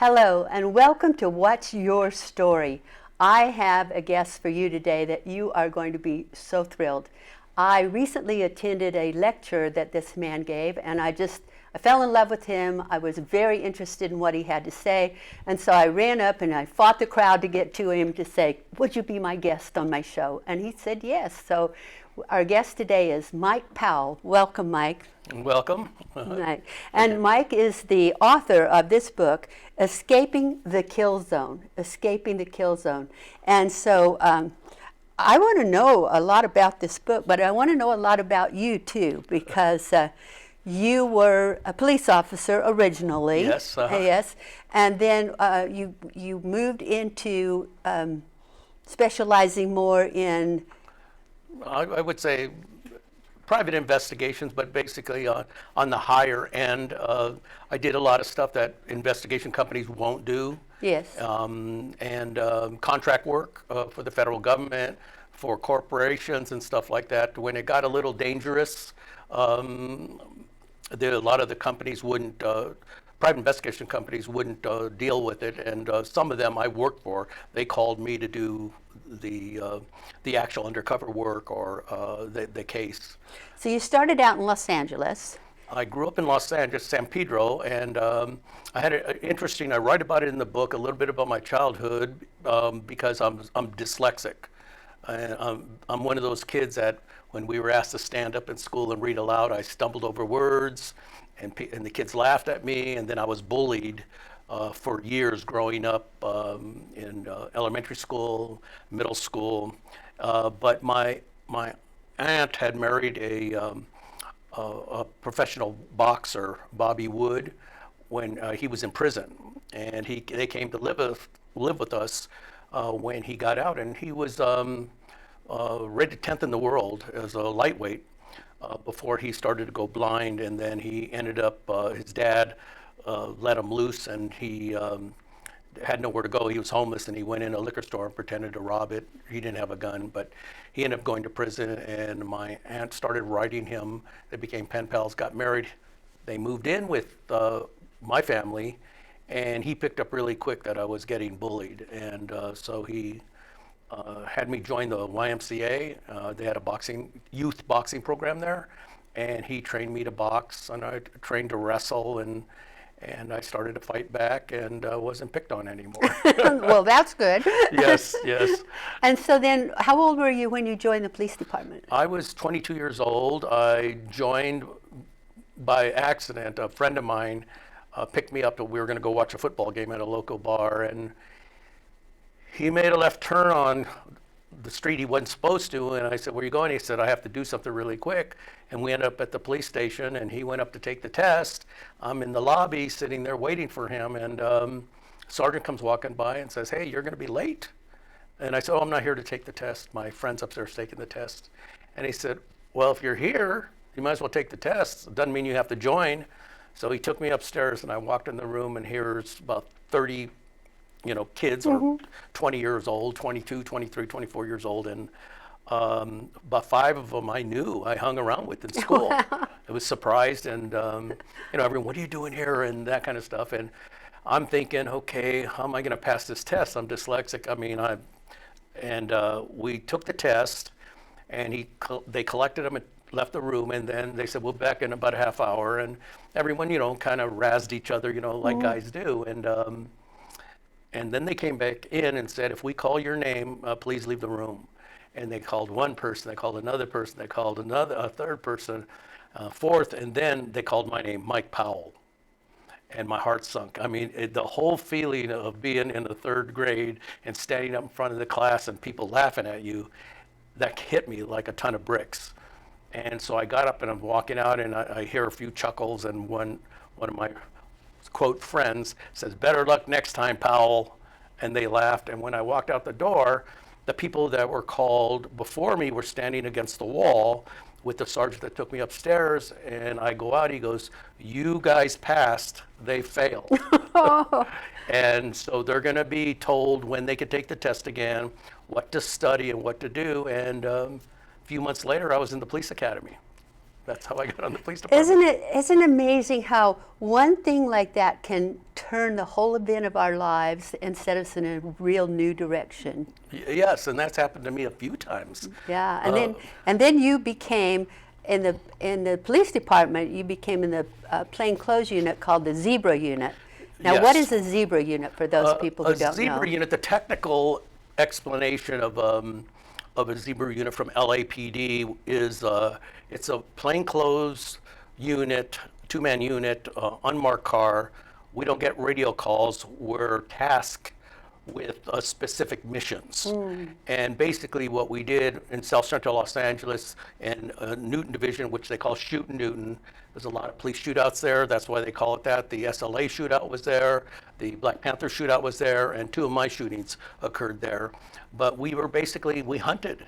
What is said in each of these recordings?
Hello and welcome to What's Your Story. I have a guest for you today that you are going to be so thrilled. I recently attended a lecture that this man gave, and I fell in love with him. I was very interested in what he had to say, and so I ran up and I fought the crowd to get to him to say, would you be my guest on my show? And he said yes. So our guest today is Mike Powell. Welcome, Mike. Welcome. Right. And Mike is the author of this book, Escaping the Kill Zone. Escaping the Kill Zone. And so I want to know a lot about this book, but I want to know a lot about you too, because you were a police officer originally. Yes. Yes. And then you moved into specializing more in, I would say private investigations, but basically on the higher end. I did a lot of stuff that investigation companies won't do. yes. And contract work for the federal government, for corporations and stuff like that. When it got a little dangerous, a lot of the companies wouldn't, private investigation companies wouldn't deal with it, and some of them I worked for, they called me to do the actual undercover work or the case. So you started out in Los Angeles. I grew up in Los Angeles, San Pedro, and I had an interesting, I write about it in the book, a little bit about my childhood, because I'm dyslexic. And I'm one of those kids that when we were asked to stand up in school and read aloud, I stumbled over words, and the kids laughed at me, and then I was bullied for years growing up in elementary school, middle school. But my aunt had married a professional boxer, Bobby Wood, when he was in prison, and they came to live with us when he got out, and he was rated 10th in the world as a lightweight before he started to go blind, and then he ended up, his dad let him loose, and he had nowhere to go. He was homeless, and he went in a liquor store and pretended to rob it. He didn't have a gun, but he ended up going to prison, and my aunt started writing him. They became pen pals, got married. They moved in with my family, and he picked up really quick that I was getting bullied, and so he had me join the YMCA. They had a youth boxing program there, and he trained me to box, and I trained to wrestle, and I started to fight back, and wasn't picked on anymore. Well, that's good. Yes, yes. And so then, how old were you when you joined the police department? I was 22 years old. I joined by accident. A friend of mine picked me up, and we were going to go watch a football game at a local bar, and he made a left turn on the street he wasn't supposed to, and I said, where are you going? He said, I have to do something really quick. And we ended up at the police station, and he went up to take the test. I'm in the lobby sitting there waiting for him, and sergeant comes walking by and says, hey, you're going to be late. And I said, oh, I'm not here to take the test. My friend's upstairs taking the test. And he said, well, if you're here, you might as well take the test. It doesn't mean you have to join. So he took me upstairs, and I walked in the room, and here's about 30 kids are 20 years old, 22, 23, 24 years old, and about 5 of them I knew, I hung around with in school. I was surprised, and everyone, what are you doing here, and that kind of stuff. And I'm thinking, okay, how am I going to pass this test? I'm dyslexic. I mean, we took the test, and they collected them and left the room, and then they said, we'll be back in about a half hour, and everyone, kind of razzed each other, like guys do, and then they came back in and said, if we call your name, please leave the room. And they called one person, they called another person, they called a third person, fourth, and then they called my name, Mike Powell. And my heart sunk. I mean, the whole feeling of being in the 3rd grade and standing up in front of the class and people laughing at you, that hit me like a ton of bricks. And so I got up and I'm walking out, and I hear a few chuckles, and one of my quote friends says, better luck next time, Powell. And they laughed. And when I walked out the door, the people that were called before me were standing against the wall with the sergeant that took me upstairs. And I go out, he goes, you guys passed, they failed. And so they're going to be told when they could take the test again, what to study and what to do. And a few months later, I was in the police academy. That's how I got on the police department. Isn't it amazing how one thing like that can turn the whole event of our lives and set us in a real new direction. Yes, and that's happened to me a few times. Yeah, and then you became in the police department. You became in the plainclothes unit called the Zebra Unit. Now, what Yes. is a Zebra Unit for those people who A don't know? zebra unit, the technical explanation of a zebra unit from LAPD is it's a plainclothes unit, two-man unit, unmarked car. We don't get radio calls. We're tasked with specific missions. And basically what we did in South Central Los Angeles and Newton Division, which they call Shoot Newton, there's a lot of police shootouts there. That's why they call it that. The SLA shootout was there. The Black Panther shootout was there. And 2 of my shootings occurred there. But we were basically, we hunted.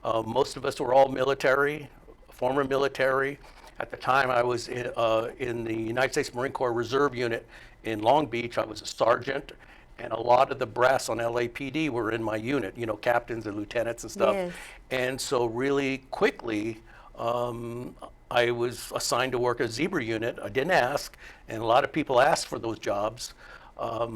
Most of us were all military, former military. At the time, I was in the United States Marine Corps Reserve Unit in Long Beach. I was a sergeant, and a lot of the brass on LAPD were in my unit, you know, captains and lieutenants and stuff. Yes. And so really quickly, I was assigned to work a Zebra unit. I didn't ask, and a lot of people asked for those jobs. I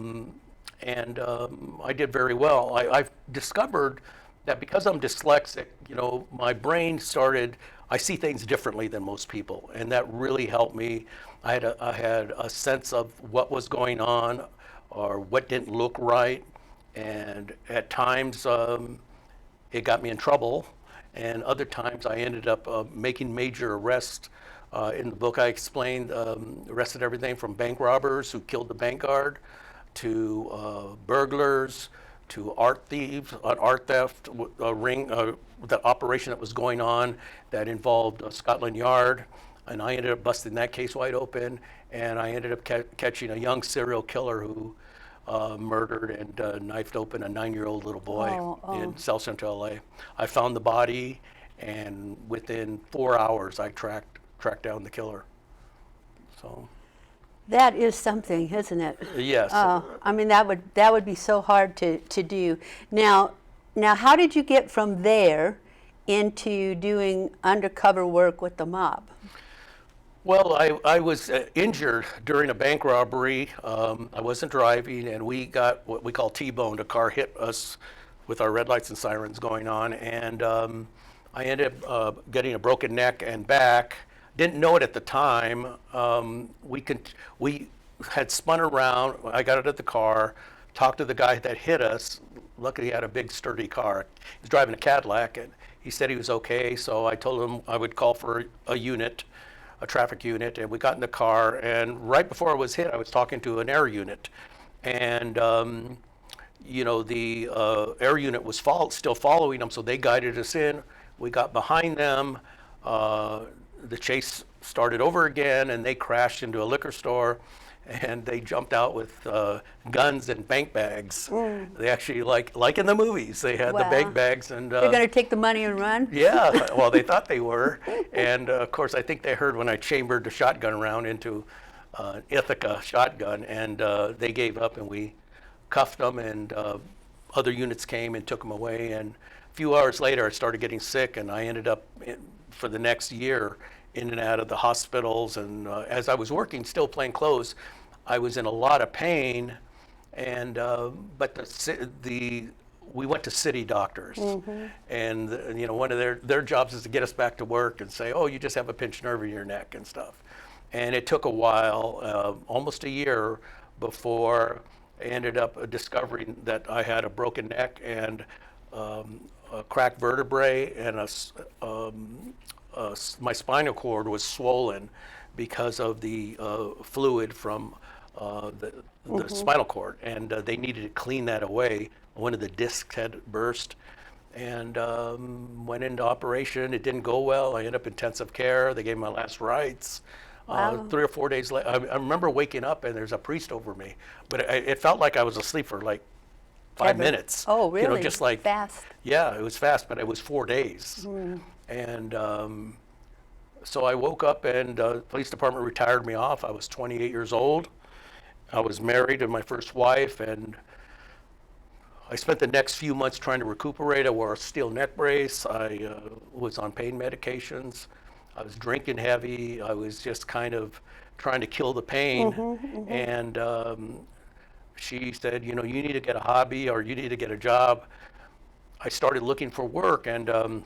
did very well. I've discovered that because I'm dyslexic, you know, my brain started, I see things differently than most people, and that really helped me. I had a sense of what was going on or what didn't look right, and at times it got me in trouble, and other times I ended up making major arrests. In the book I explained, arrested everything from bank robbers who killed the bank guard, to burglars, to art thieves, an art theft ring, the operation that was going on that involved Scotland Yard. And I ended up busting that case wide open, and I ended up catching a young serial killer who murdered and knifed open a 9-year-old little boy in South Central LA. I found the body, and within 4 hours I tracked down the killer. So. That is something, isn't it? Yes. I mean, that would be so hard to do. Now, how did you get from there into doing undercover work with the mob? Well, I was injured during a bank robbery. I wasn't driving, and we got what we call T-boned. A car hit us with our red lights and sirens going on, and I ended up getting a broken neck and back. Didn't know it at the time. We had spun around. I got out of the car, talked to the guy that hit us. Luckily, he had a big, sturdy car. He was driving a Cadillac, and he said he was okay. So I told him I would call for a unit, a traffic unit, and we got in the car. And right before I was hit, I was talking to an air unit, and you know, the air unit was still following them, so they guided us in. We got behind them. The chase started over again, and they crashed into a liquor store, and they jumped out with guns and bank bags. They actually, like in the movies, they had the bank bags. And they're going to take the money and run? Yeah, well, they thought they were. And of course, I think they heard when I chambered the shotgun round into an Ithaca shotgun, and they gave up, and we cuffed them, and other units came and took them away. And a few hours later, I started getting sick, and I ended up for the next year in and out of the hospitals. And as I was working, still plain clothes, I was in a lot of pain. And but we went to city doctors, and you know, one of their jobs is to get us back to work and say, oh, you just have a pinched nerve in your neck and stuff. And it took a while, almost a year, before I ended up discovering that I had a broken neck and a cracked vertebrae, and my spinal cord was swollen because of the fluid from the spinal cord, and they needed to clean that away. One of the discs had burst, and went into operation. It didn't go well. I ended up in intensive care. They gave me my last rites. Wow. 3 or 4 days later, I remember waking up and there's a priest over me, but it felt like I was asleep for like 5 minutes. Oh, really? You know, just like fast. Yeah, it was fast, but it was 4 days. And so I woke up, and the police department retired me off. I was 28 years old. I was married to my first wife, and I spent the next few months trying to recuperate. I wore a steel neck brace. I was on pain medications. I was drinking heavy. I was just kind of trying to kill the pain. And she said, you know, you need to get a hobby or you need to get a job. I started looking for work, and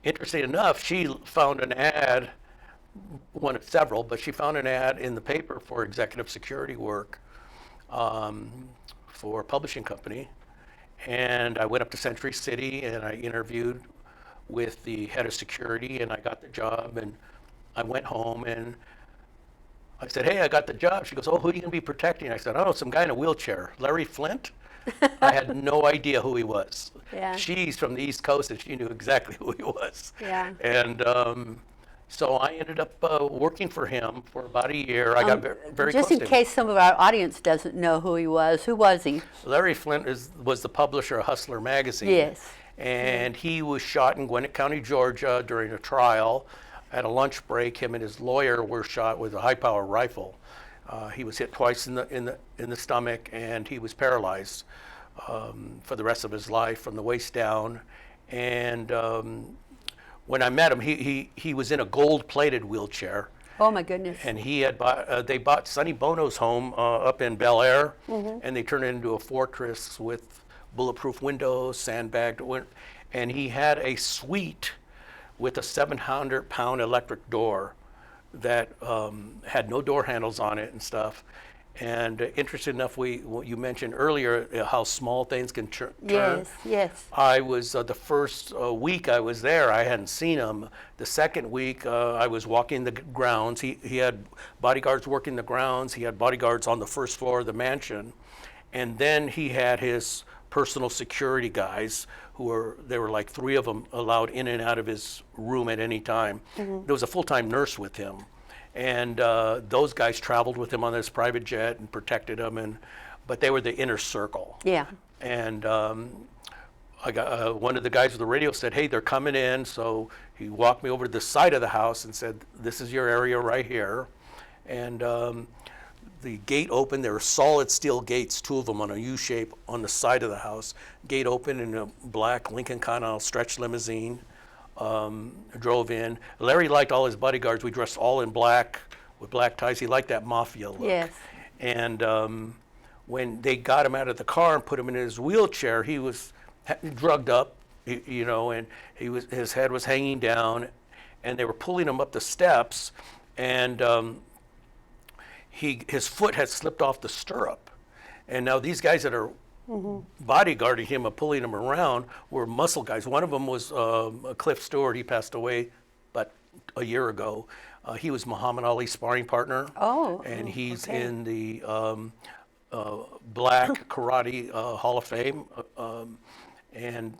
interesting enough, she found an ad, one of several, but she found an ad in the paper for executive security work for a publishing company. And I went up to Century City and I interviewed with the head of security, and I got the job. And I went home and I said, hey, I got the job. She goes, oh, who are you going to be protecting? I said, oh, some guy in a wheelchair. Larry Flint? I had no idea who he was. Yeah. She's from the East Coast, and she knew exactly who he was. Yeah. And so I ended up working for him for about a year. I got very just close in to him. case some of our audience doesn't know who he was, who was he? Larry Flint was the publisher of Hustler magazine. Yes. And he was shot in Gwinnett County, Georgia during a trial. At a lunch break, him and his lawyer were shot with a high-power rifle. He was hit twice in the stomach, and he was paralyzed for the rest of his life from the waist down. And when I met him, he was in a gold-plated wheelchair. Oh my goodness. And he had they bought Sonny Bono's home up in Bel Air, and they turned it into a fortress with bulletproof windows, sandbagged, and he had a suite with a 700-pound electric door that had no door handles on it and stuff. And interesting enough, you mentioned earlier how small things can turn. Yes, yes. I was the first week I was there, I hadn't seen him. The second week, I was walking the grounds. He had bodyguards working the grounds. He had bodyguards on the first floor of the mansion. And then he had his personal security guys there were like 3 of them allowed in and out of his room at any time. There was a full-time nurse with him. And those guys traveled with him on this private jet and protected him, but they were the inner circle. Yeah. And I got one of the guys with the radio said, hey, they're coming in. So he walked me over to the side of the house and said, this is your area right here. And the gate opened. There were solid steel gates, 2 of them on a U shape on the side of the house. Gate open in a black Lincoln Continental stretch limousine. Drove in. Larry liked all his bodyguards. We dressed all in black with black ties. He liked that mafia look. Yes. And when they got him out of the car and put him in his wheelchair, he was drugged up, you know, and his head was hanging down, and they were pulling him up the steps, and his foot had slipped off the stirrup. And now these guys that are bodyguarding him and pulling him around were muscle guys. One of them was Cliff Stewart. He passed away about a year ago. He was Muhammad Ali's sparring partner. Oh, and he's okay. in the Black Karate Hall of Fame. And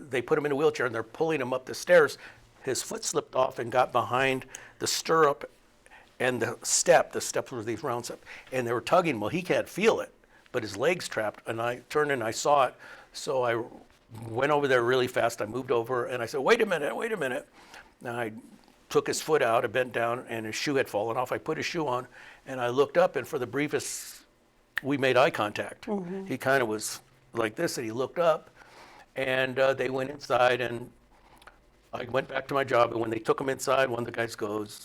they put him in a wheelchair and they're pulling him up the stairs. His foot slipped off and got behind the stirrup and the steps were these round steps, and they were tugging. Well, he can't feel it, but his leg's trapped. And I turned and I saw it, so I went over there really fast. I moved over and I said, wait a minute. And I took his foot out, I bent down, and his shoe had fallen off. I put his shoe on, and I looked up, and for the briefest, we made eye contact. He kind of was like this, and he looked up, and they went inside, and I went back to my job, and when they took him inside, one of the guys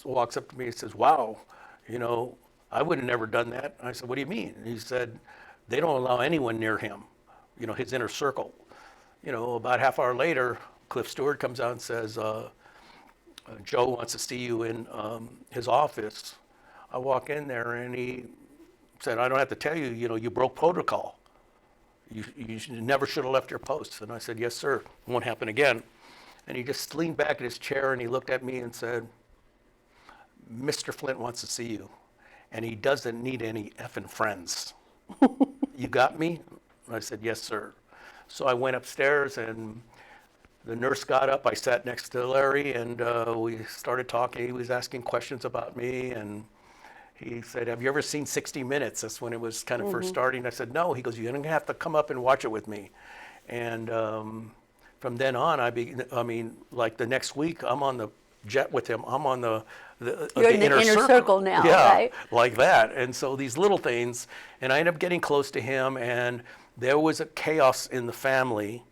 walks up to me and says, wow, you know, I would have never done that. I said, what do you mean? And he said, they don't allow anyone near him, you know, his inner circle. You know, about half hour later, Cliff Stewart comes out and says, Joe wants to see you in his office. I walk in there, and he said, I don't have to tell you, you know, you broke protocol. You never should have left your post. And I said, yes, sir, it won't happen again. And he just leaned back in his chair and he looked at me and said, Mr. Flint wants to see you, and he doesn't need any effing friends. You got me? And I said, yes, sir. So I went upstairs, and the nurse got up. I sat next to Larry, and we started talking. He was asking questions about me, and he said, have you ever seen 60 Minutes? That's when it was kind of first starting. I said, no. He goes, you're going to have to come up and watch it with me. And from then on, like the next week, I'm on the jet with him. I'm on the You're in the inner circle now, right? Like that. And so these little things, and I ended up getting close to him, and there was a chaos in the family.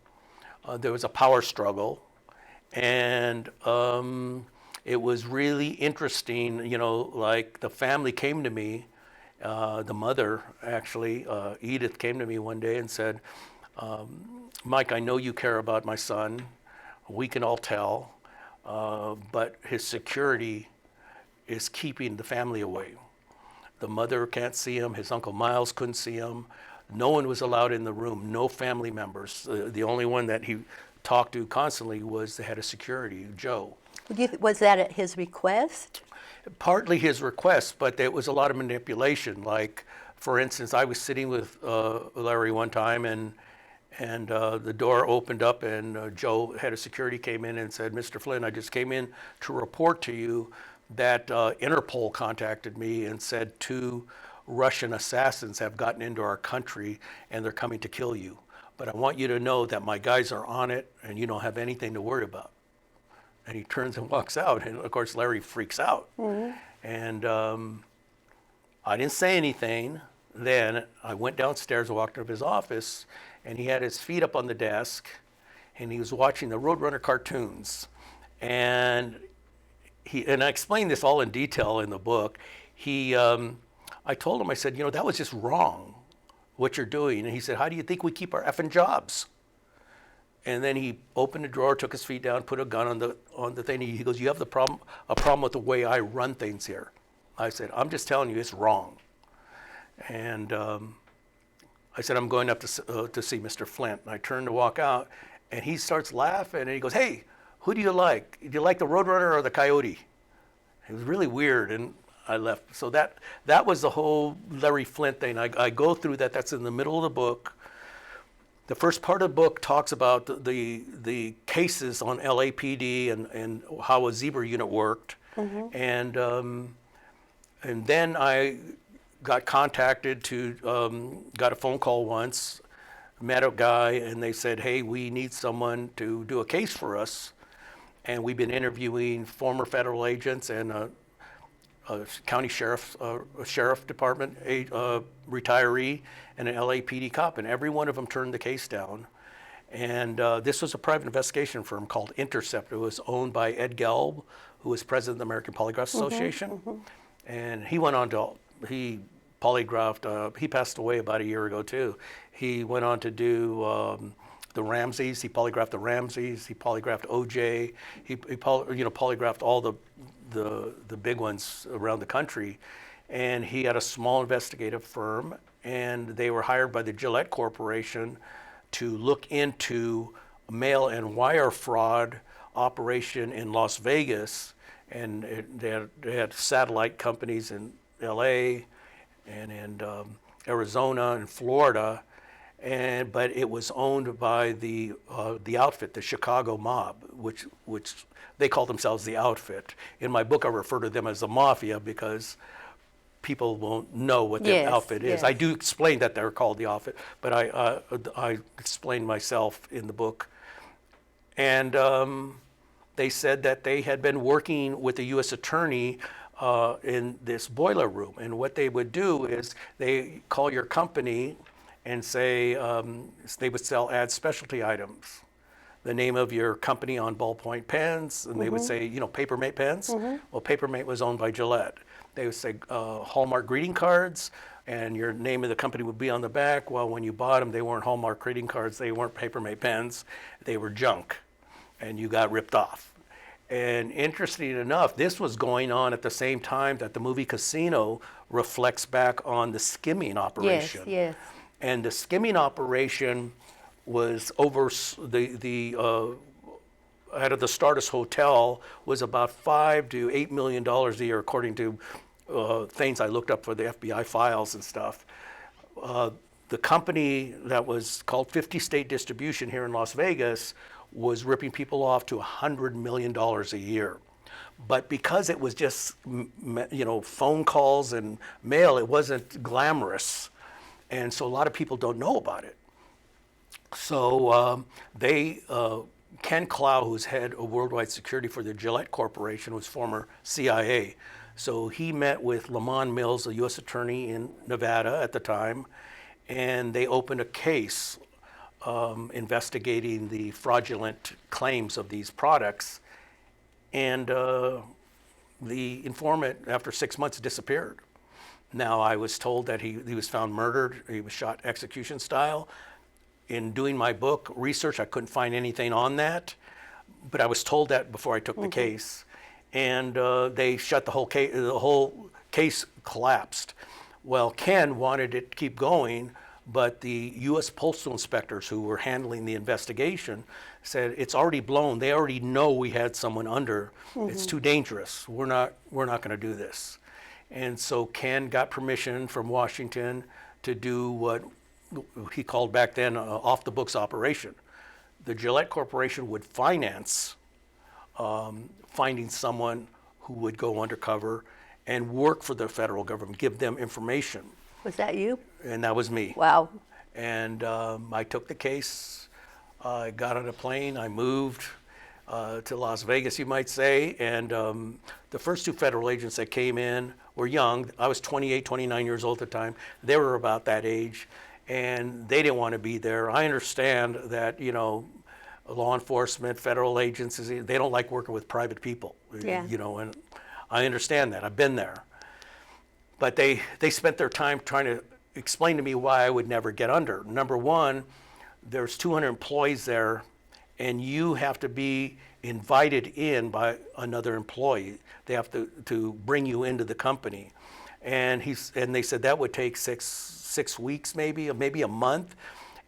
There was a power struggle, And it was really interesting, like the family came to me, the mother actually, Edith, came to me one day and said, Mike, I know you care about my son. We can all tell, but his security is keeping the family away. The mother can't see him. His Uncle Miles couldn't see him. No one was allowed in the room, no family members. The only one that he talked to constantly was the head of security, Joe. Was that at his request? Partly his request, but there was a lot of manipulation. Like, for instance, I was sitting with Larry one time, and the door opened up, and Joe, head of security, came in and said, Mr. Flynn, I just came in to report to you that Interpol contacted me and said 2 Russian assassins have gotten into our country and they're coming to kill you. But I want you to know that my guys are on it and you don't have anything to worry about. And he turns and walks out. And of course, Larry freaks out. Mm-hmm. And I didn't say anything. Then I went downstairs, walked into his office, and he had his feet up on the desk and he was watching the Roadrunner cartoons. And I explained this all in detail in the book. I told him, I said, that was just wrong, what you're doing. And he said, how do you think we keep our effing jobs? And then he opened the drawer, took his feet down, put a gun on the thing. He goes, you have a problem with the way I run things here. I said, I'm just telling you, it's wrong. And I said, I'm going up to see Mr. Flint. And I turned to walk out, and he starts laughing, and he goes, hey, who do you like? Do you like the Roadrunner or the Coyote? It was really weird, and I left. So that was the whole Larry Flint thing. I go through that. That's in the middle of the book. The first part of the book talks about the cases on LAPD and how a zebra unit worked. Mm-hmm. And then I got contacted got a phone call once, met a guy, and they said, hey, we need someone to do a case for us. And we've been interviewing former federal agents and a county sheriff department retiree and an LAPD cop, and every one of them turned the case down. And this was a private investigation firm called Intercept. It was owned by Ed Gelb, who was president of the American Polygraph Association. Mm-hmm. And he went on he polygraphed, he passed away about a year ago too. He went on to do the Ramseys. He polygraphed the Ramseys. He polygraphed OJ. He polygraphed all the big ones around the country. And he had a small investigative firm, and they were hired by the Gillette Corporation to look into mail and wire fraud operation in Las Vegas. And they had satellite companies in LA and in Arizona and Florida. But it was owned by the outfit, the Chicago mob, which they call themselves the outfit. In my book, I refer to them as the mafia because people won't know what the outfit is. Yes. I do explain that they're called the outfit, but I explain myself in the book. And they said that they had been working with the U.S. attorney in this boiler room. And what they would do is they call your company and say they would sell ad specialty items. The name of your company on ballpoint pens, and they would say, Papermate pens. Mm-hmm. Well, Papermate was owned by Gillette. They would say Hallmark greeting cards, and your name of the company would be on the back. Well, when you bought them, they weren't Hallmark greeting cards. They weren't Papermate pens. They were junk, and you got ripped off. And interesting enough, this was going on at the same time that the movie Casino reflects back on the skimming operation. Yes. And the skimming operation was over out of the Stardust Hotel was about $5 to $8 million a year, according to things I looked up for the FBI files and stuff. The company that was called 50 State Distribution here in Las Vegas was ripping people off to $100 million a year. But because it was just phone calls and mail, it wasn't glamorous. And so a lot of people don't know about it. So Ken Clow, who's head of worldwide security for the Gillette Corporation, was former CIA. So he met with Lamont Mills, the U.S. attorney in Nevada at the time, and they opened a case investigating the fraudulent claims of these products. And the informant, after 6 months, disappeared. Now, I was told that he was found murdered. He was shot execution style. In doing my book research, I couldn't find anything on that, but I was told that before I took the case. And they shut the whole case collapsed. Well, Ken wanted it to keep going, but the U.S. Postal Inspectors who were handling the investigation said it's already blown. They already know we had someone under. It's too dangerous. We're not going to do this. And so Ken got permission from Washington to do what he called back then off the books operation. The Gillette Corporation would finance finding someone who would go undercover and work for the federal government, give them information. Was that you? And that was me. Wow. And I took the case. I got on a plane. I moved to Las Vegas, you might say. And the first two federal agents that came in were young. I was 28, 29 years old at the time. They were about that age. And they didn't want to be there. I understand that, law enforcement, federal agencies, they don't like working with private people. Yeah. And I understand that. I've been there. But they spent their time trying to explain to me why I would never get under. Number one, there's 200 employees there, and you have to be invited in by another employee. They have to bring you into the company. And they said that would take six weeks, maybe a month.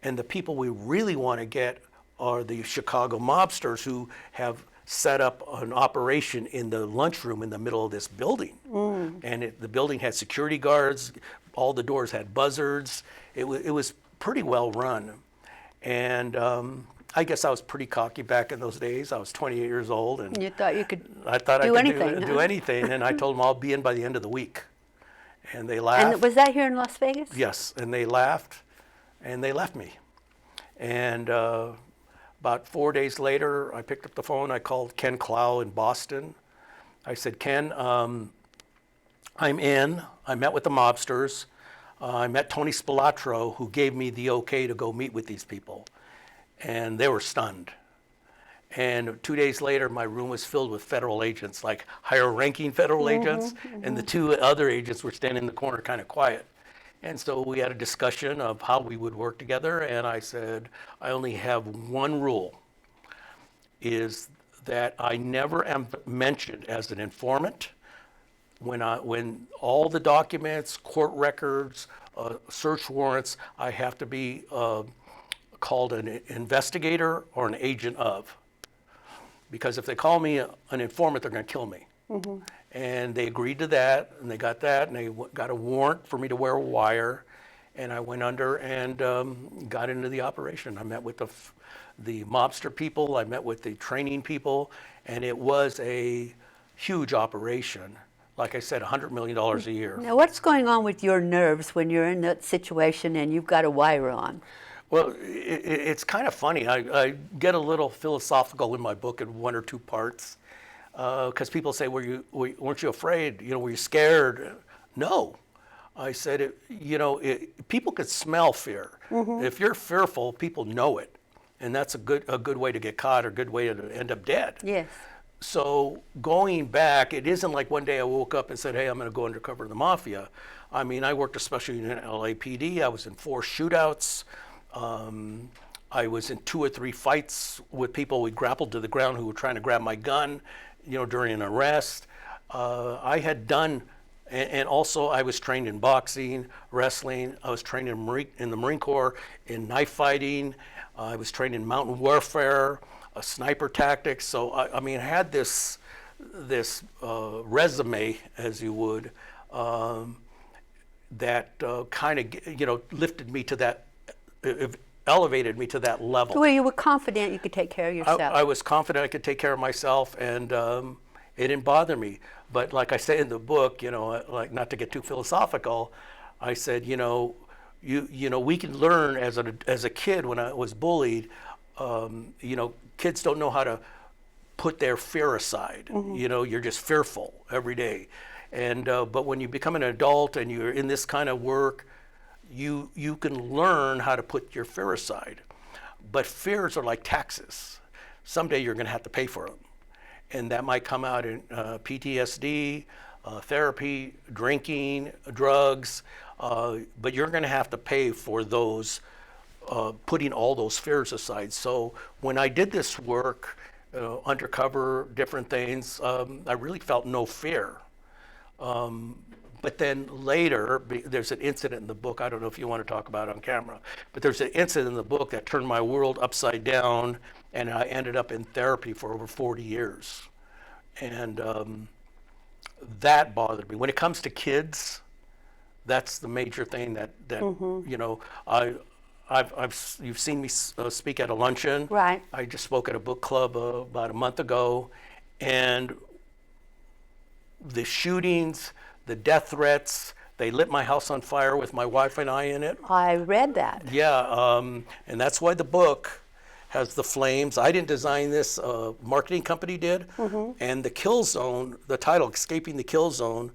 And the people we really want to get are the Chicago mobsters who have set up an operation in the lunchroom in the middle of this building. And the building had security guards. All the doors had buzzards. It was pretty well run. And I guess I was pretty cocky back in those days. I was 28 years old. And you thought you could I thought do I could anything, do anything. And I told them I'll be in by the end of the week. And they laughed. And was that here in Las Vegas? Yes, and they laughed, and they left me. And about 4 days later, I picked up the phone. I called Ken Clow in Boston. I said, Ken, I'm in. I met with the mobsters. I met Tony Spilatro, who gave me the okay to go meet with these people. And they were stunned. And 2 days later, my room was filled with federal agents, like higher-ranking federal agents, and the two other agents were standing in the corner kind of quiet. And so we had a discussion of how we would work together, and I said, I only have one rule, is that I never am mentioned as an informant. When all the documents, court records, search warrants, I have to be called an investigator or an agent of. Because if they call me an informant, they're going to kill me. And they agreed to that, and they got that, and they got a warrant for me to wear a wire. And I went under and got into the operation. I met with the mobster people, I met with the training people, and it was a huge operation. Like I said, $100 million a year. Now, what's going on with your nerves when you're in that situation and you've got a wire on? Well, it's kind of funny. I get a little philosophical in my book in one or two parts, because people say, weren't you afraid? Were you scared? No. I said, people could smell fear. If you're fearful, people know it. And that's a good way to get caught or a good way to end up dead. Yes. So going back, it isn't like one day I woke up and said, hey, I'm going to go undercover in the mafia. I mean, I worked a special unit in LAPD. I was in 4 shootouts. I was in 2 or 3 fights with people we grappled to the ground who were trying to grab my gun, during an arrest. I had done, and also I was trained in boxing, wrestling. I was trained in the Marine Corps in knife fighting. I was trained in mountain warfare, sniper tactics. So I had this resume, as you would, that kind of lifted me to that. Elevated me to that level. Well, you were confident you could take care of yourself. I was confident I could take care of myself, and it didn't bother me. But like I say in the book, like not to get too philosophical, I said, we can learn as a kid when I was bullied. Kids don't know how to put their fear aside. You're just fearful every day, and but when you become an adult and you're in this kind of work, you can learn how to put your fear aside. But fears are like taxes. Someday you're going to have to pay for them. And that might come out in PTSD, therapy, drinking, drugs, but you're going to have to pay for those, putting all those fears aside. So when I did this work, undercover, different things, I really felt no fear. But then later, there's an incident in the book, I don't know if you want to talk about it on camera, but there's an incident in the book that turned my world upside down, and I ended up in therapy for over 40 years. And that bothered me. When it comes to kids, that's the major thing that you know, you've seen me speak at a luncheon. Right. I just spoke at a book club about a month ago, and the shootings, the death threats, they lit my house on fire with my wife and I in it. I read that. Yeah, and that's why the book has the flames. I didn't design this, marketing company did. And the kill zone, the title, Escaping the Kill Zone,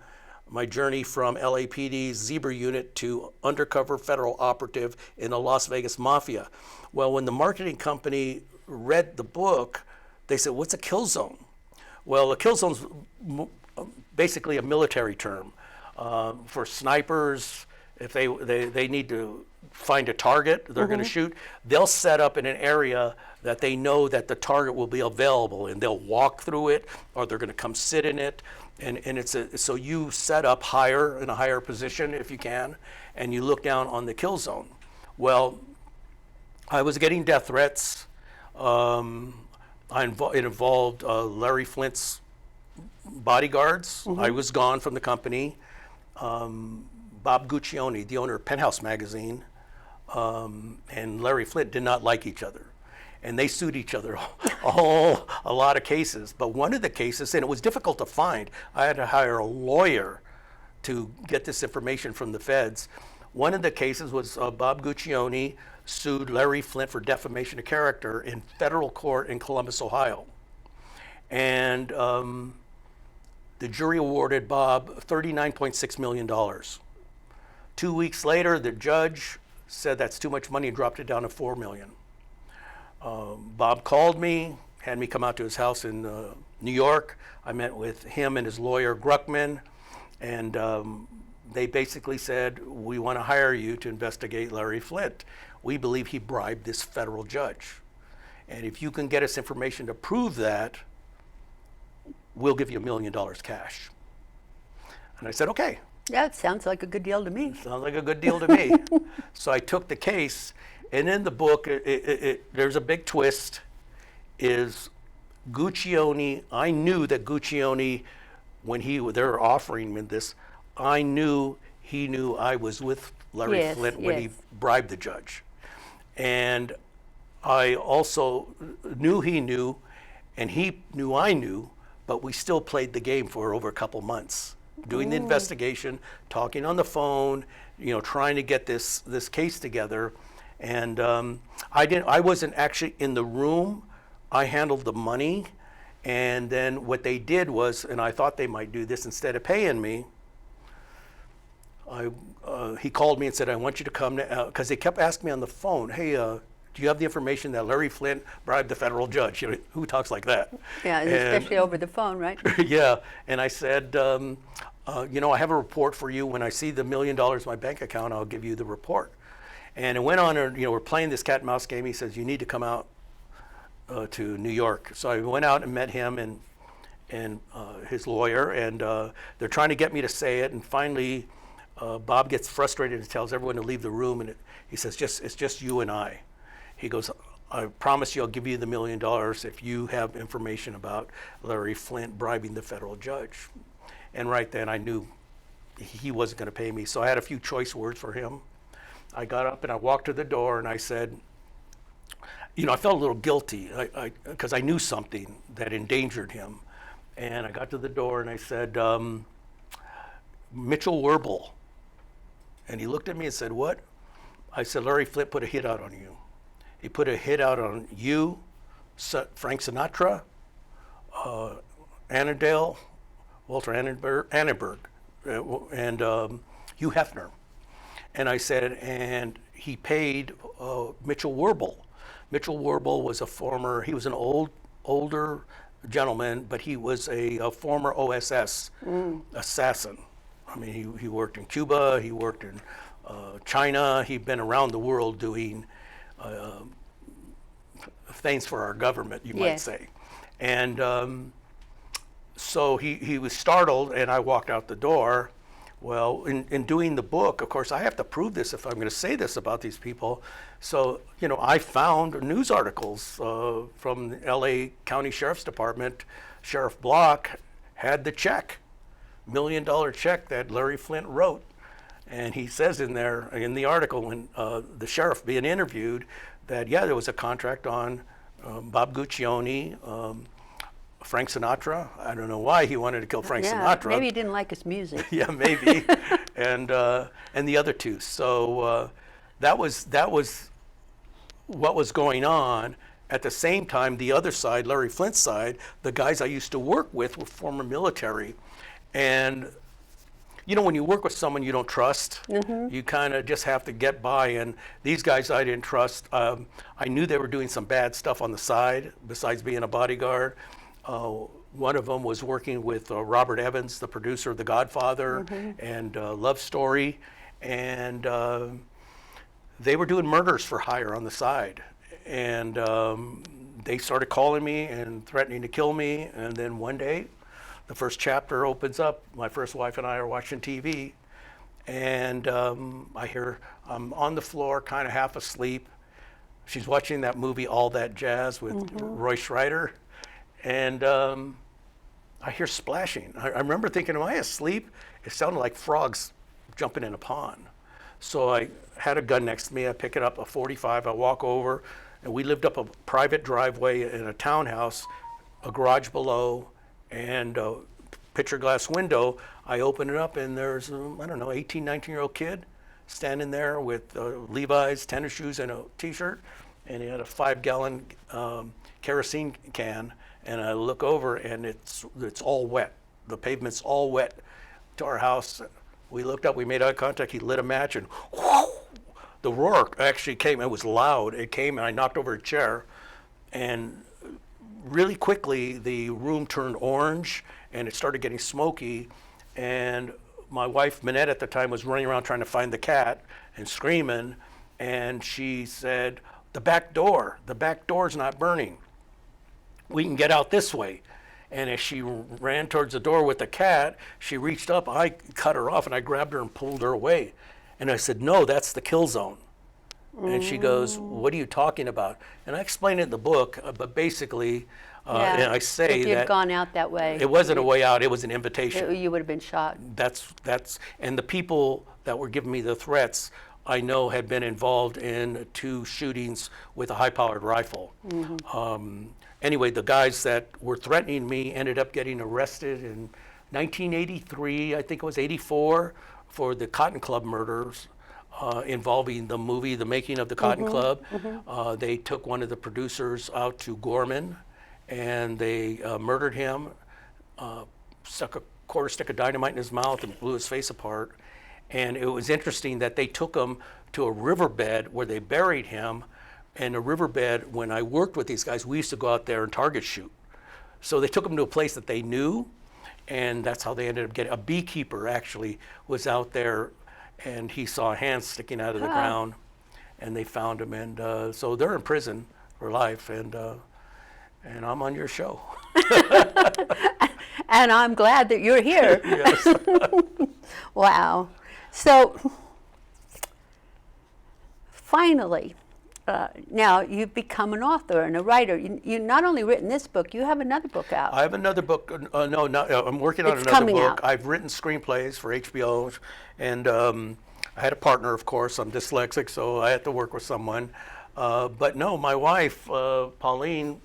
my journey from LAPD's Zebra unit to undercover federal operative in the Las Vegas Mafia. Well, when the marketing company read the book, they said, what's a kill zone? Well, a kill zone's basically a military term for snipers. If they need to find a target they're going to shoot, they'll set up in an area that they know that the target will be available, and they'll walk through it, or they're going to come sit in it. And so you set up higher, in a higher position if you can, and you look down on the kill zone. Well, I was getting death threats. It involved Larry Flint's bodyguards. I was gone from the company. Bob Guccione, the owner of Penthouse magazine, and Larry Flint did not like each other. And they sued each other a lot of cases. But one of the cases, and it was difficult to find, I had to hire a lawyer to get this information from the feds. One of the cases was Bob Guccione sued Larry Flint for defamation of character in federal court in Columbus, Ohio. And the jury awarded Bob $39.6 million. 2 weeks later, the judge said that's too much money and dropped it down to $4 million. Bob called me, had me come out to his house in New York. I met with him and his lawyer, Gruckman, and they basically said, we want to hire you to investigate Larry Flint. We believe he bribed this federal judge. And if you can get us information to prove that, we'll give you $1 million cash. And I said, okay. Yeah, it sounds like a good deal to me. Sounds like a good deal to me. So I took the case, and in the book, there's a big twist, is Guccione, I knew that Guccione, when they were offering me this, I knew he knew I was with Larry Flint when he bribed the judge. And I also knew he knew, and he knew I knew, but we still played the game for over a couple months, doing the investigation, talking on the phone, trying to get this case together. And I wasn't actually in the room. I handled the money. And then what they did was, and I thought they might do this, instead of paying me, he called me and said, I want you to come, because they kept asking me on the phone, hey, do you have the information that Larry Flint bribed the federal judge? Who talks like that? Yeah, especially over the phone, right? Yeah, and I said, I have a report for you. When I see the $1 million in my bank account, I'll give you the report. And it went on, and we're playing this cat and mouse game. He says, you need to come out to New York. So I went out and met him and his lawyer, and they're trying to get me to say it. And finally, Bob gets frustrated and tells everyone to leave the room. And he says, it's just you and I. He goes, I promise you I'll give you the $1 million if you have information about Larry Flint bribing the federal judge. And right then I knew he wasn't going to pay me. So I had a few choice words for him. I got up and I walked to the door and I said, I felt a little guilty because I knew something that endangered him. And I got to the door and I said, Mitchell Werble. And he looked at me and said, what? I said, Larry Flint put a hit out on you. He put a hit out on you, Frank Sinatra, Annandale, Walter Annenberg, and Hugh Hefner. And I said, and he paid Mitchell Werble. Mitchell Warble was he was an older gentleman, but he was a former OSS assassin. I mean, he worked in Cuba, he worked in China, he'd been around the world doing things for our government, you might say. And so he was startled, and I walked out the door. Well, in doing the book, of course, I have to prove this if I'm going to say this about these people. So, I found news articles from the LA County Sheriff's Department. Sheriff Block had the check, $1 million check that Larry Flint wrote. And he says in there, in the article, when the sheriff being interviewed, that, there was a contract on Bob Guccione, Frank Sinatra. I don't know why he wanted to kill Frank Sinatra. Maybe he didn't like his music. Yeah, maybe. and the other two. So that was what was going on. At the same time, the other side, Larry Flint's side, the guys I used to work with were former military. And when you work with someone you don't trust, you kind of just have to get by. And these guys I didn't trust. I knew they were doing some bad stuff on the side besides being a bodyguard. One of them was working with Robert Evans, the producer of The Godfather and Love Story, and they were doing murders for hire on the side. And they started calling me and threatening to kill me. And then one day, the first chapter opens up. My first wife and I are watching TV, and I hear I'm on the floor, kind of half asleep. She's watching that movie All That Jazz with Roy Scheider. And I hear splashing. I remember thinking, am I asleep? It sounded like frogs jumping in a pond. So I had a gun next to me. I pick it up, a .45. I walk over, and we lived up a private driveway in a townhouse, a garage below, and a picture glass window. I open it up, and there's, 18, 19-year-old kid standing there with Levi's tennis shoes and a T-shirt, and he had a 5-gallon kerosene can. And I look over, and it's all wet. The pavement's all wet to our house. We looked up, we made eye contact. He lit a match, and whoosh, the roar actually came. It was loud. It came, and I knocked over a chair. And really quickly, the room turned orange, and it started getting smoky. And my wife, Minette, at the time, was running around trying to find the cat and screaming. And she said, the back door's not burning. We can get out this way. And as she ran towards the door with the cat, she reached up, I cut her off, and I grabbed her and pulled her away. And I said, no, that's the kill zone. And she goes, what are you talking about? And I explained it in the book, but basically, and I say if you'd that gone out that way, it wasn't a way out, it was an invitation. You would have been shot. And the people that were giving me the threats, I know had been involved in 2 shootings with a high-powered rifle. Anyway, the guys that were threatening me ended up getting arrested in 1983, I think it was 84, for the Cotton Club murders involving the movie, The Making of the Cotton Club. They took one of the producers out to Gorman, and they murdered him, stuck a quarter stick of dynamite in his mouth and blew his face apart. And it was interesting that they took him to a riverbed where they buried him. And a riverbed, when I worked with these guys, we used to go out there and target shoot. So they took him to a place that they knew, and that's how they ended up getting. A beekeeper actually was out there, and he saw a hand sticking out of the ground, and they found him. And so they're in prison for life, and I'm on your show. And I'm glad that you're here. Yes. Wow. So finally, now you've become an author and a writer. You not only written this book, you have another book out. I have another book. I'm working on It's another coming book. out. I've written screenplays for HBO, and I had a partner, of course. I'm dyslexic, so I had to work with someone. But no, my wife, Pauline,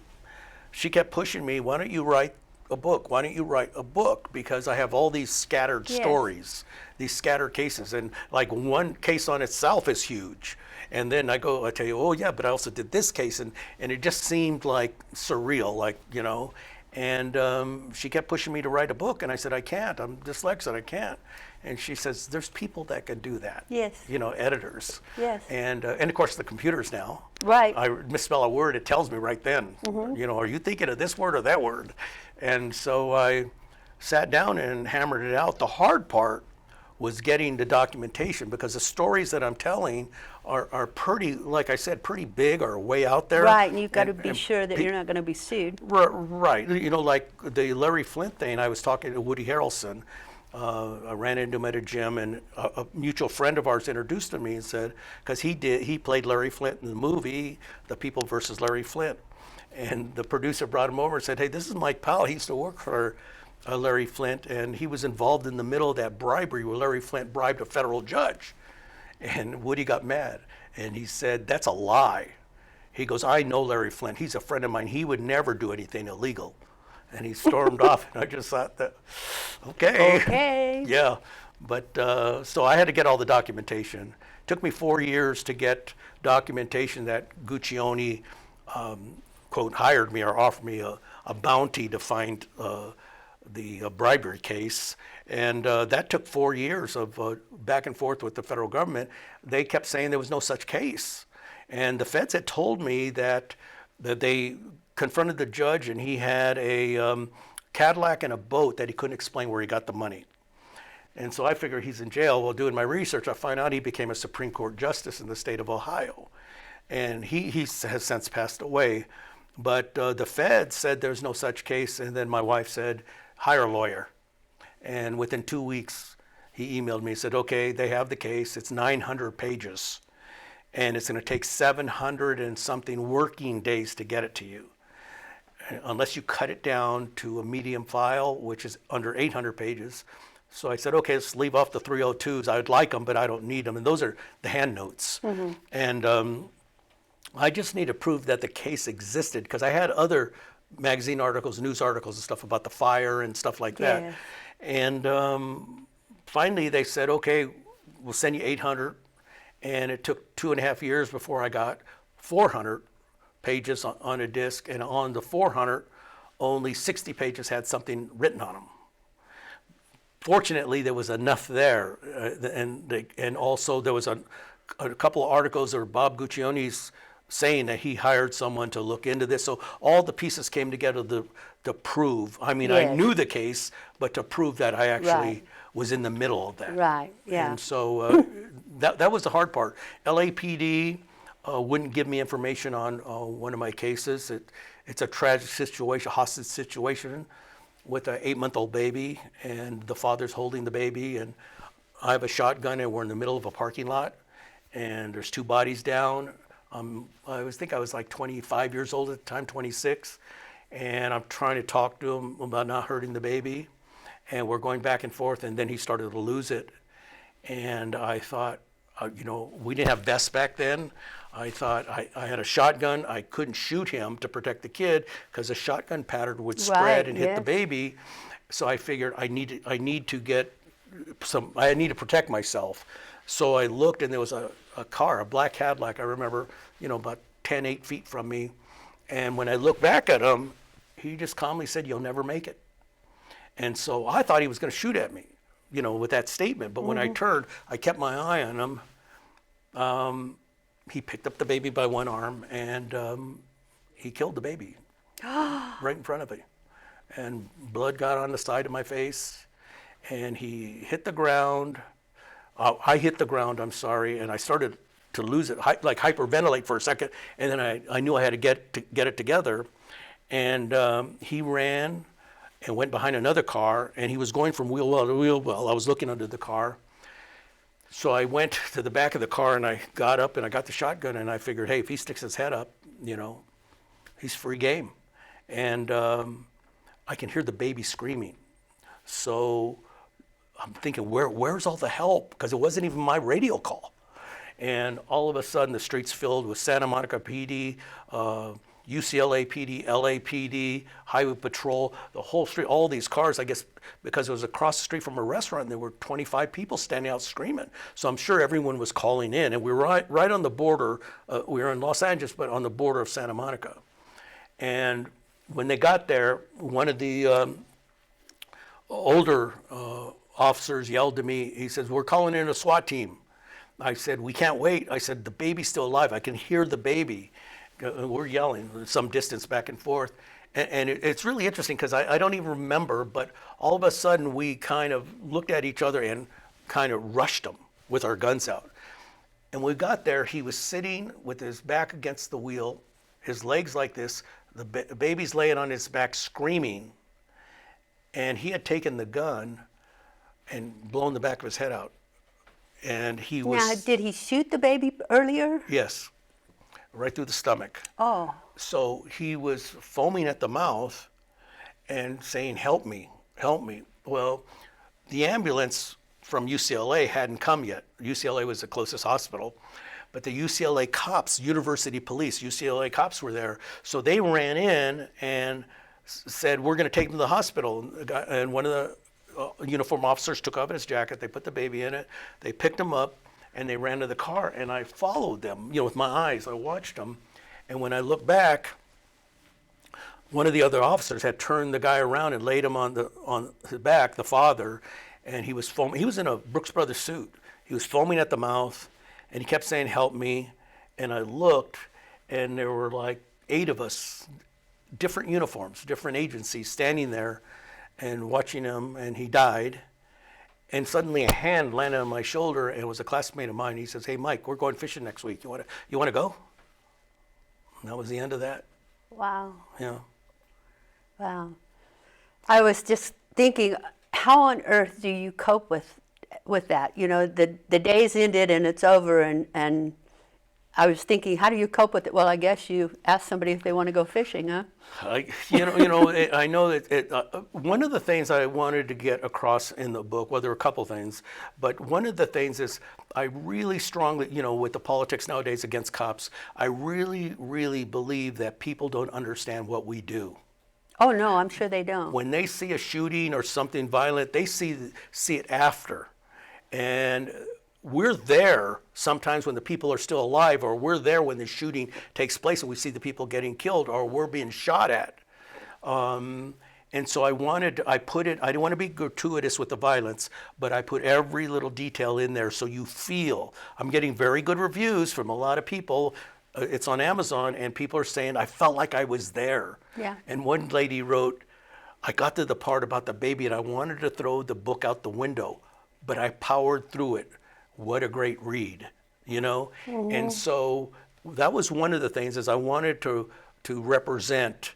she kept pushing me, why don't you write a book? Why don't you write a book? Because I have all these scattered stories, these scattered cases. And like one case on itself is huge. And then I tell you, oh yeah, but I also did this case. And it just seemed like surreal, And she kept pushing me to write a book. And I said, I can't, I'm dyslexic, I can't. And she says, there's people that can do that. Yes. You know, editors. Yes. And of course the computers now. Right. I misspell a word, it tells me right then. You know, are you thinking of this word or that word? And so I sat down and hammered it out. The hard part was getting the documentation, because the stories that I'm telling are pretty, like I said, pretty big or way out there. Right, and you've got to be sure that you're not going to be sued. Right. You know, like the Larry Flint thing, I was talking to Woody Harrelson. I ran into him at a gym, and a mutual friend of ours introduced him to me and said, because he played Larry Flint in the movie, The People versus Larry Flint. And the producer brought him over and said, hey, this is Mike Powell. He used to work for Larry Flint, and he was involved in the middle of that bribery where Larry Flint bribed a federal judge. And Woody got mad, and he said, that's a lie. He goes, I know Larry Flint. He's a friend of mine. He would never do anything illegal. And he stormed off, and I just thought that, okay. Okay. Yeah, but so I had to get all the documentation. It took me 4 years to get documentation that Guccione, quote, hired me or offered me a bounty to find the bribery case. And that took 4 years of back and forth with the federal government. They kept saying there was no such case. And the feds had told me that they confronted the judge, and he had a Cadillac and a boat that he couldn't explain where he got the money. And so I figured he's in jail. Well, doing my research, I find out he became a Supreme Court justice in the state of Ohio. And he has since passed away. But the feds said there's no such case. And then my wife said, hire a lawyer. And within 2 weeks, he emailed me and said, okay, they have the case. It's 900 pages. And it's going to take 700 and something working days to get it to you, unless you cut it down to a medium file, which is under 800 pages. So I said, okay, let's leave off the 302s. I'd like them, but I don't need them. And those are the hand notes. And I just need to prove that the case existed, because I had other magazine articles, news articles and stuff about the fire and stuff like that. Yeah. And finally they said, okay, we'll send you 800. And it took 2.5 years before I got 400 pages on a disc, and on the 400, only 60 pages had something written on them. Fortunately, there was enough there, and also there was a couple of articles or Bob Guccione's saying that he hired someone to look into this. So all the pieces came together to prove. I mean, Yes. I knew the case, but to prove that I actually Right. was in the middle of that. Right, yeah. And so that was the hard part. LAPD wouldn't give me information on one of my cases. It's a tragic situation, hostage situation with an 8-month-old baby, and the father's holding the baby, and I have a shotgun, and we're in the middle of a parking lot, and there's 2 bodies down. I think I was like 25 years old at the time, 26, and I'm trying to talk to him about not hurting the baby, and we're going back and forth, and then he started to lose it. And I thought, we didn't have vests back then. I thought I had a shotgun. I couldn't shoot him to protect the kid, because the shotgun pattern would spread Right, and hit the yes. baby. So I figured I need to protect myself. So I looked, and there was a car, a black Cadillac, I remember, about 8 feet from me. And when I looked back at him, he just calmly said, you'll never make it. And so I thought he was going to shoot at me, with that statement. But when I turned, I kept my eye on him. He picked up the baby by one arm, and he killed the baby right in front of me. And blood got on the side of my face, and he hit the ground. I hit the ground, I'm sorry, and I started to lose it, like hyperventilate for a second, and then I knew I had to get it together. And he ran and went behind another car, and he was going from wheel well to wheel well. I was looking under the car. So I went to the back of the car, and I got up, and I got the shotgun, and I figured, hey, if he sticks his head up, he's free game. And I can hear the baby screaming. So I'm thinking, where's all the help? Because it wasn't even my radio call. And all of a sudden, the street's filled with Santa Monica PD, UCLA PD, LAPD, Highway Patrol, the whole street, all these cars, I guess, because it was across the street from a restaurant, and there were 25 people standing out screaming. So I'm sure everyone was calling in, and we were right on the border. We were in Los Angeles, but on the border of Santa Monica. And when they got there, one of the older officers yelled to me. He says, "We're calling in a SWAT team." I said, "We can't wait." I said, "The baby's still alive. I can hear the baby." We're yelling some distance back and forth. And it's really interesting because I don't even remember, but all of a sudden we kind of looked at each other and kind of rushed him with our guns out. And when we got there, he was sitting with his back against the wheel, his legs like this, the baby's laying on his back screaming, and he had taken the gun and blown the back of his head out. And he was... Now, did he shoot the baby earlier? Yes, right through the stomach. Oh. So he was foaming at the mouth and saying, "Help me, help me." Well, the ambulance from UCLA hadn't come yet. UCLA was the closest hospital, but the UCLA cops, University Police, UCLA cops were there. So they ran in and said, "We're going to take him to the hospital." And one of the uniform officers took off his jacket, they put the baby in it, they picked him up, and they ran to the car, and I followed them, with my eyes. I watched them, and when I looked back, one of the other officers had turned the guy around and laid him on his back, the father, and he was foaming. He was in a Brooks Brothers suit. He was foaming at the mouth, and he kept saying, "Help me." And I looked, and there were like 8 of us, different uniforms, different agencies, standing there and watching him, and he died. And suddenly a hand landed on my shoulder, and it was a classmate of mine. He says, "Hey, Mike, we're going fishing next week. You want to go?" And that was the end of that. Wow. Yeah. Wow. I was just thinking, how on earth do you cope with that? The day's ended and it's over, and I was thinking, how do you cope with it? Well, I guess you ask somebody if they want to go fishing, huh? I know that one of the things I wanted to get across in the book, well, there were a couple things, but one of the things is I really strongly, with the politics nowadays against cops, I really, really believe that people don't understand what we do. Oh, no, I'm sure they don't. When they see a shooting or something violent, they see it after. And we're there sometimes when the people are still alive, or we're there when the shooting takes place and we see the people getting killed or we're being shot at. And so I didn't want to be gratuitous with the violence, but I put every little detail in there so you feel. I'm getting very good reviews from a lot of people. It's on Amazon, and people are saying, "I felt like I was there." Yeah. And one lady wrote, "I got to the part about the baby and I wanted to throw the book out the window, but I powered through it. What a great read," Mm-hmm. And so that was one of the things, is I wanted to represent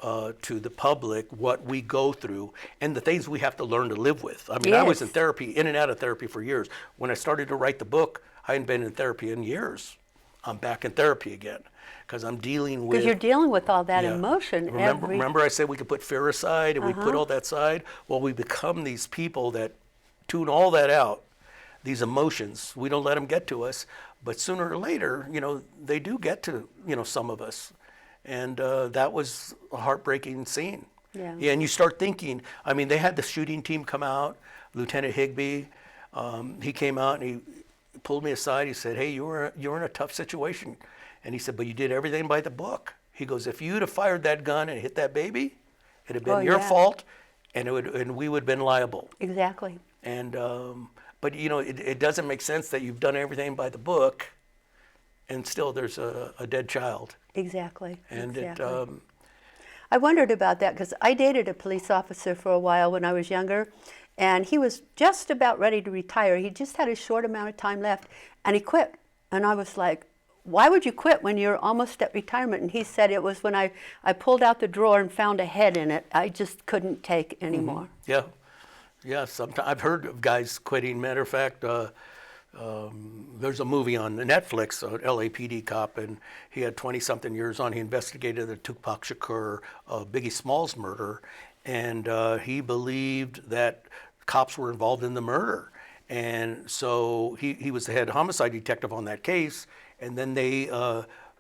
to the public what we go through and the things we have to learn to live with. I mean, Yes. I was in therapy, in and out of therapy for years. When I started to write the book, I hadn't been in therapy in years. I'm back in therapy again because I'm dealing with... Because you're dealing with all that Yeah. emotion. Remember I said we could put fear aside and we put all that aside? Well, we become these people that tune all that out, these emotions. We don't let them get to us, but sooner or later, they do get to, some of us. And that was a heartbreaking scene. Yeah. And you start thinking, I mean, they had the shooting team come out, Lieutenant Higbee. He came out and he pulled me aside. He said, "Hey, you're in a tough situation." And he said, "But you did everything by the book." He goes, "If you'd have fired that gun and hit that baby, it'd have been your fault, and we would have been liable." Exactly. And but it doesn't make sense that you've done everything by the book, and still there's a dead child. Exactly. And exactly. I wondered about that because I dated a police officer for a while when I was younger, and he was just about ready to retire. He just had a short amount of time left, and he quit. And I was like, "Why would you quit when you're almost at retirement?" And he said it was when I pulled out the drawer and found a head in it. I just couldn't take anymore. Mm-hmm. Yeah. Sometimes I've heard of guys quitting. Matter of fact, there's a movie on Netflix, an LAPD cop, and he had 20-something years on. He investigated the Tupac Shakur, Biggie Smalls murder, and he believed that cops were involved in the murder. And so he was the head homicide detective on that case, and then they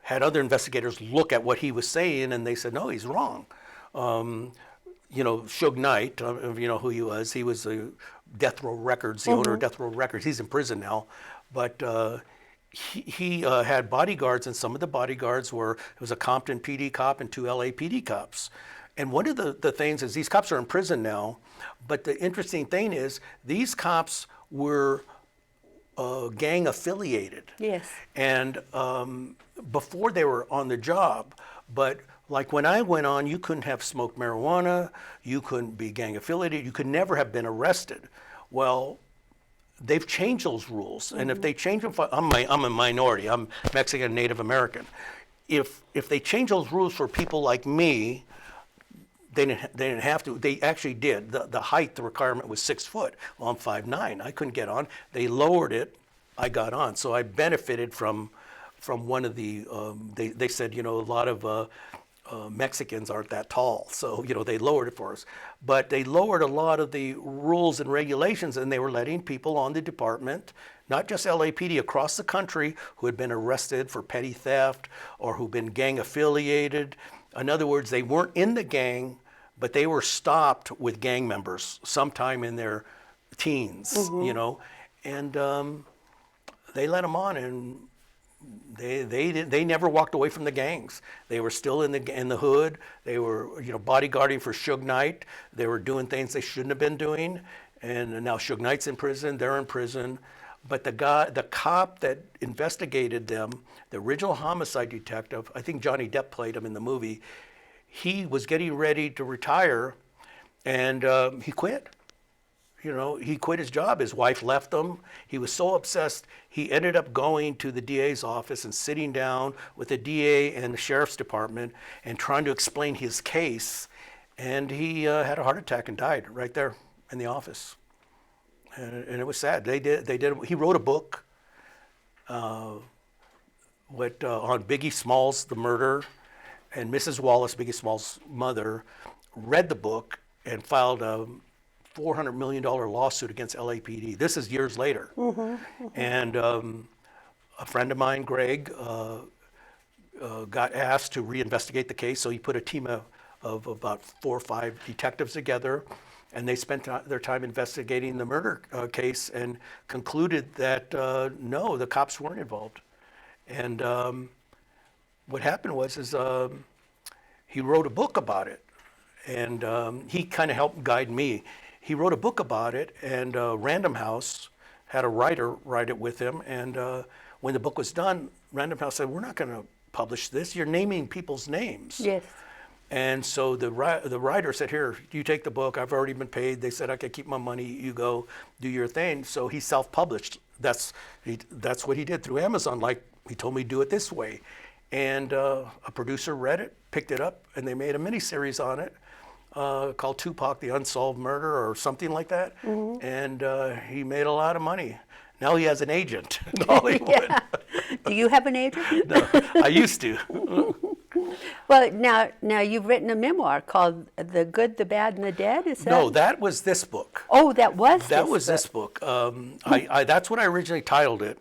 had other investigators look at what he was saying, and they said, "No, he's wrong." Suge Knight, who he was. He was the Death Row Records, the owner of Death Row Records. He's in prison now, but he had bodyguards, and some of the bodyguards it was a Compton PD cop and 2 LAPD cops. And one of the things is these cops are in prison now, but the interesting thing is these cops were gang affiliated. Yes. And before they were on the job, but like when I went on, you couldn't have smoked marijuana, you couldn't be gang affiliated, you could never have been arrested. Well, they've changed those rules, and if they change them, I'm a minority, I'm Mexican, Native American. If they change those rules for people like me, they didn't have to. They actually did. The height, the requirement was 6 foot. Well, I'm 5'9". I couldn't get on. They lowered it. I got on. So I benefited from one of the. They said, a lot of Mexicans aren't that tall, so they lowered it for us. But they lowered a lot of the rules and regulations, and they were letting people on the department, not just LAPD, across the country, who had been arrested for petty theft or who'd been gang affiliated. In other words, they weren't in the gang, but they were stopped with gang members sometime in their teens, and they let them on, and they never walked away from the gangs. They were still in the hood. They were bodyguarding for Suge Knight. They were doing things they shouldn't have been doing, and now Suge Knight's in prison. They're in prison. But the cop that investigated them, the original homicide detective, I think Johnny Depp played him in the movie, he was getting ready to retire, and he quit. He quit his job. His wife left him. He was so obsessed, he ended up going to the DA's office and sitting down with the DA and the sheriff's department and trying to explain his case. And he had a heart attack and died right there in the office. And it was sad. He wrote a book on Biggie Smalls, the murder, and Mrs. Wallace, Biggie Smalls' mother, read the book and filed a $400 million lawsuit against LAPD. This is years later. And a friend of mine, Greg, got asked to reinvestigate the case, so he put a team of about 4 or 5 detectives together, and they spent their time investigating the murder case and concluded that no, the cops weren't involved. And what happened was he wrote a book about it, and he kind of helped guide me. He wrote a book about it, and Random House had a writer write it with him. And when the book was done, Random House said, "We're not going to publish this. You're naming people's names." Yes. And so the writer said, "Here, you take the book. I've already been paid." They said, "I can keep my money. You go do your thing." So he self-published. That's what he did through Amazon. Like, he told me, do it this way. And a producer read it, picked it up, and they made a miniseries on it called Tupac, The Unsolved Murder, or something like that. And he made a lot of money. Now he has an agent in Hollywood. Yeah. Do you have an agent? No, I used to. Well, now you've written a memoir called The Good, the Bad, and the Dead, is that? No, that was this book. Oh, that was This book. That's what I originally titled it.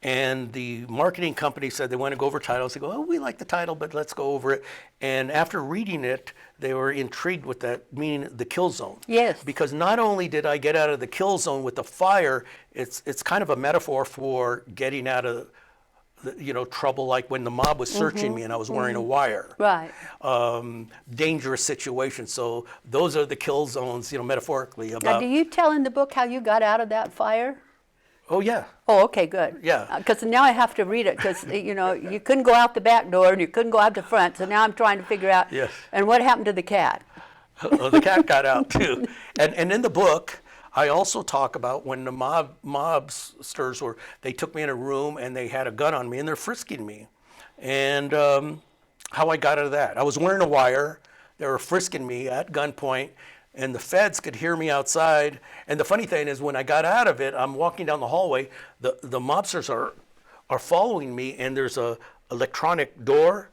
And the marketing company said they want to go over titles. They go, "Oh, we like the title, but let's go over it." And after reading it, they were intrigued with that, meaning the kill zone. Yes. Because not only did I get out of the kill zone with the fire, it's kind of a metaphor for getting out of trouble, like when the mob was searching me and I was wearing a wire. Right. Dangerous situations. So those are the kill zones, metaphorically. Now, About. do you tell in the book how you got out of that fire? Oh yeah. Oh, okay, good. Yeah. Because now I have to read it, because you couldn't go out the back door and you couldn't go out the front. So now I'm trying to figure out. Yes. And what happened to the cat? Oh, the cat got out too. And in the book, I also talk about when the mobsters they took me in a room and they had a gun on me and they're frisking me, and how I got out of that. I was wearing a wire. They were frisking me at gunpoint, and the feds could hear me outside. And the funny thing is, when I got out of it, I'm walking down the hallway. The mobsters are following me, and there's a electronic door,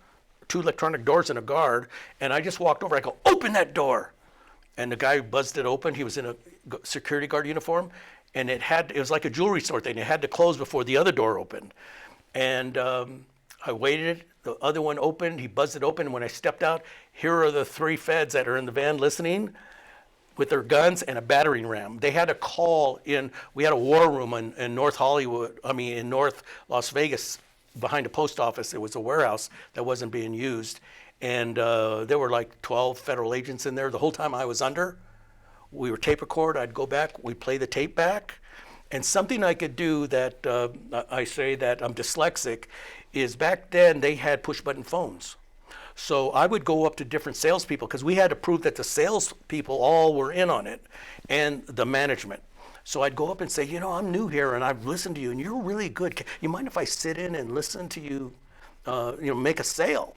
2 electronic doors and a guard. And I just walked over. I go, "Open that door!" And the guy buzzed it open. He was in a security guard uniform, and it was like a jewelry store thing. It had to close before the other door opened. And I waited. The other one opened. He buzzed it open. And when I stepped out, here are the 3 feds that are in the van listening, with their guns and a battering ram. They had a call in. We had a war room in North Hollywood. In North Las Vegas, behind a post office. It was a warehouse that wasn't being used, and there were like 12 federal agents in there the whole time I was under. We were tape record. I'd go back. We'd play the tape back. And something I could do that I say that I'm dyslexic is back then they had push button phones. So I would go up to different salespeople because we had to prove that the salespeople all were in on it and the management. So I'd go up and say, I'm new here and I've listened to you and you're really good. You mind if I sit in and listen to you, make a sale?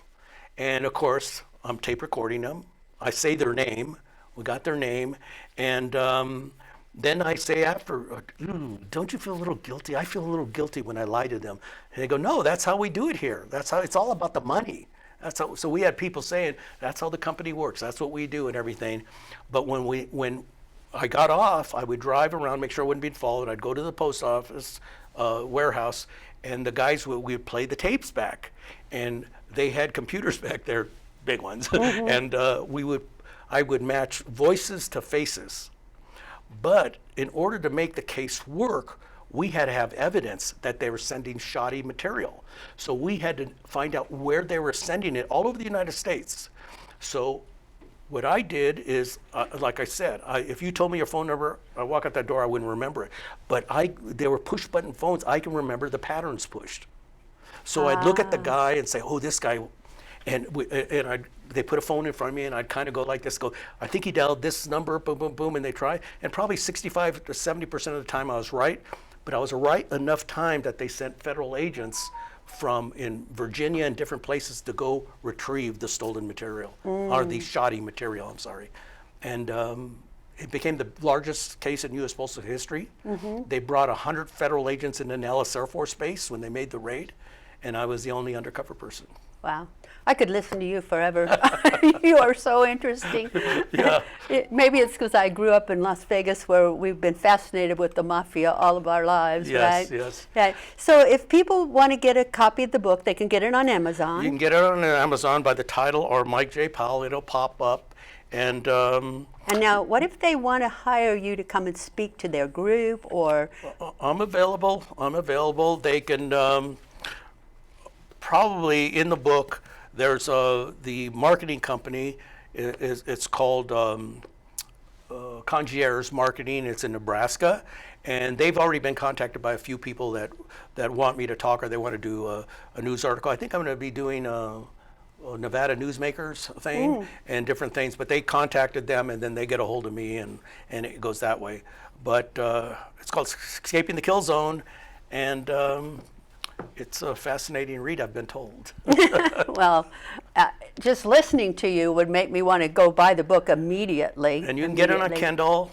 And of course, I'm tape recording them. I say their name. We got their name. And then I say after, don't you feel a little guilty? I feel a little guilty when I lie to them. And they go, no, that's how we do it here. That's how, it's all about the money. That's how, so we had people saying, that's how the company works. That's what we do and everything. But when I got off, I would drive around, make sure I wasn't being followed. I'd go to the post office warehouse, and the guys would play the tapes back. And they had computers back there, big ones. Mm-hmm. And I would match voices to faces. But in order to make the case work, we had to have evidence that they were sending shoddy material. So we had to find out where they were sending it all over the United States. So what I did is, like I said, if you told me your phone number, I walk out that door, I wouldn't remember it. But they were push button phones. I can remember the patterns pushed. So I'd look at the guy and say, oh, this guy, they put a phone in front of me and I'd kind of go like this, I think he dialed this number, boom, boom, boom, and they try. And probably 65 to 70% of the time I was right, but I was right enough time that they sent federal agents from in Virginia and different places to go retrieve the stolen material, or the shoddy material, I'm sorry. And it became the largest case in U.S. Postal history. Mm-hmm. They brought 100 federal agents into Nellis Air Force Base when they made the raid, and I was the only undercover person. Wow. I could listen to you forever. You are so interesting. Yeah. Maybe it's because I grew up in Las Vegas where we've been fascinated with the mafia all of our lives, yes, right? Yes, right. So if people want to get a copy of the book, they can get it on Amazon. You can get it on Amazon by the title or Mike J. Powell. It'll pop up. And now, what if they want to hire you to come and speak to their group or? I'm available. They can probably in the book. There's the marketing company. It's called Concierge Marketing. It's in Nebraska, and they've already been contacted by a few people that want me to talk or they want to do a news article. I think I'm going to be doing a Nevada Newsmakers thing and different things. But they contacted them, and then they get a hold of me, and it goes that way. But it's called Escaping the Kill Zone, and it's a fascinating read, I've been told. Well, just listening to you would make me want to go buy the book immediately. And you can get it on Kindle,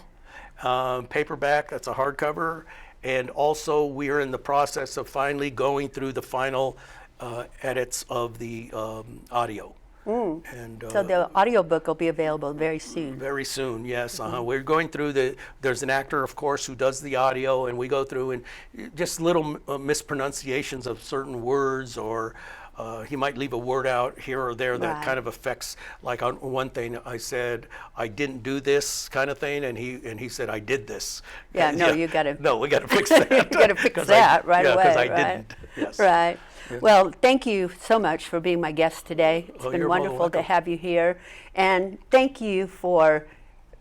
paperback, that's a hardcover. And also, we are in the process of finally going through the final edits of the audio. And, so the audiobook will be available very soon. Very soon, yes. We're going through there's an actor, of course, who does the audio, and we go through and just little mispronunciations of certain words, or he might leave a word out here or there that kind of affects, like on one thing I said, I didn't do this kind of thing, and he said, I did this. Yeah, no, you got to. No, we got to fix that. You got to fix that right away. Because I didn't. Yes. Right. Well, thank you so much for being my guest today. It's been wonderful to have you here. And thank you for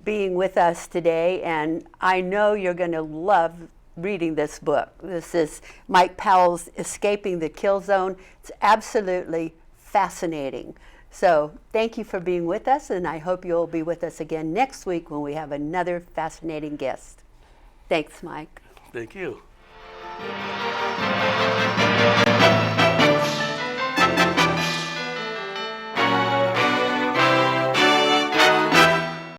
being with us today. And I know you're going to love reading this book. This is Mike Powell's Escaping the Kill Zone. It's absolutely fascinating. So thank you for being with us, and I hope you'll be with us again next week when we have another fascinating guest. Thanks, Mike. Thank you.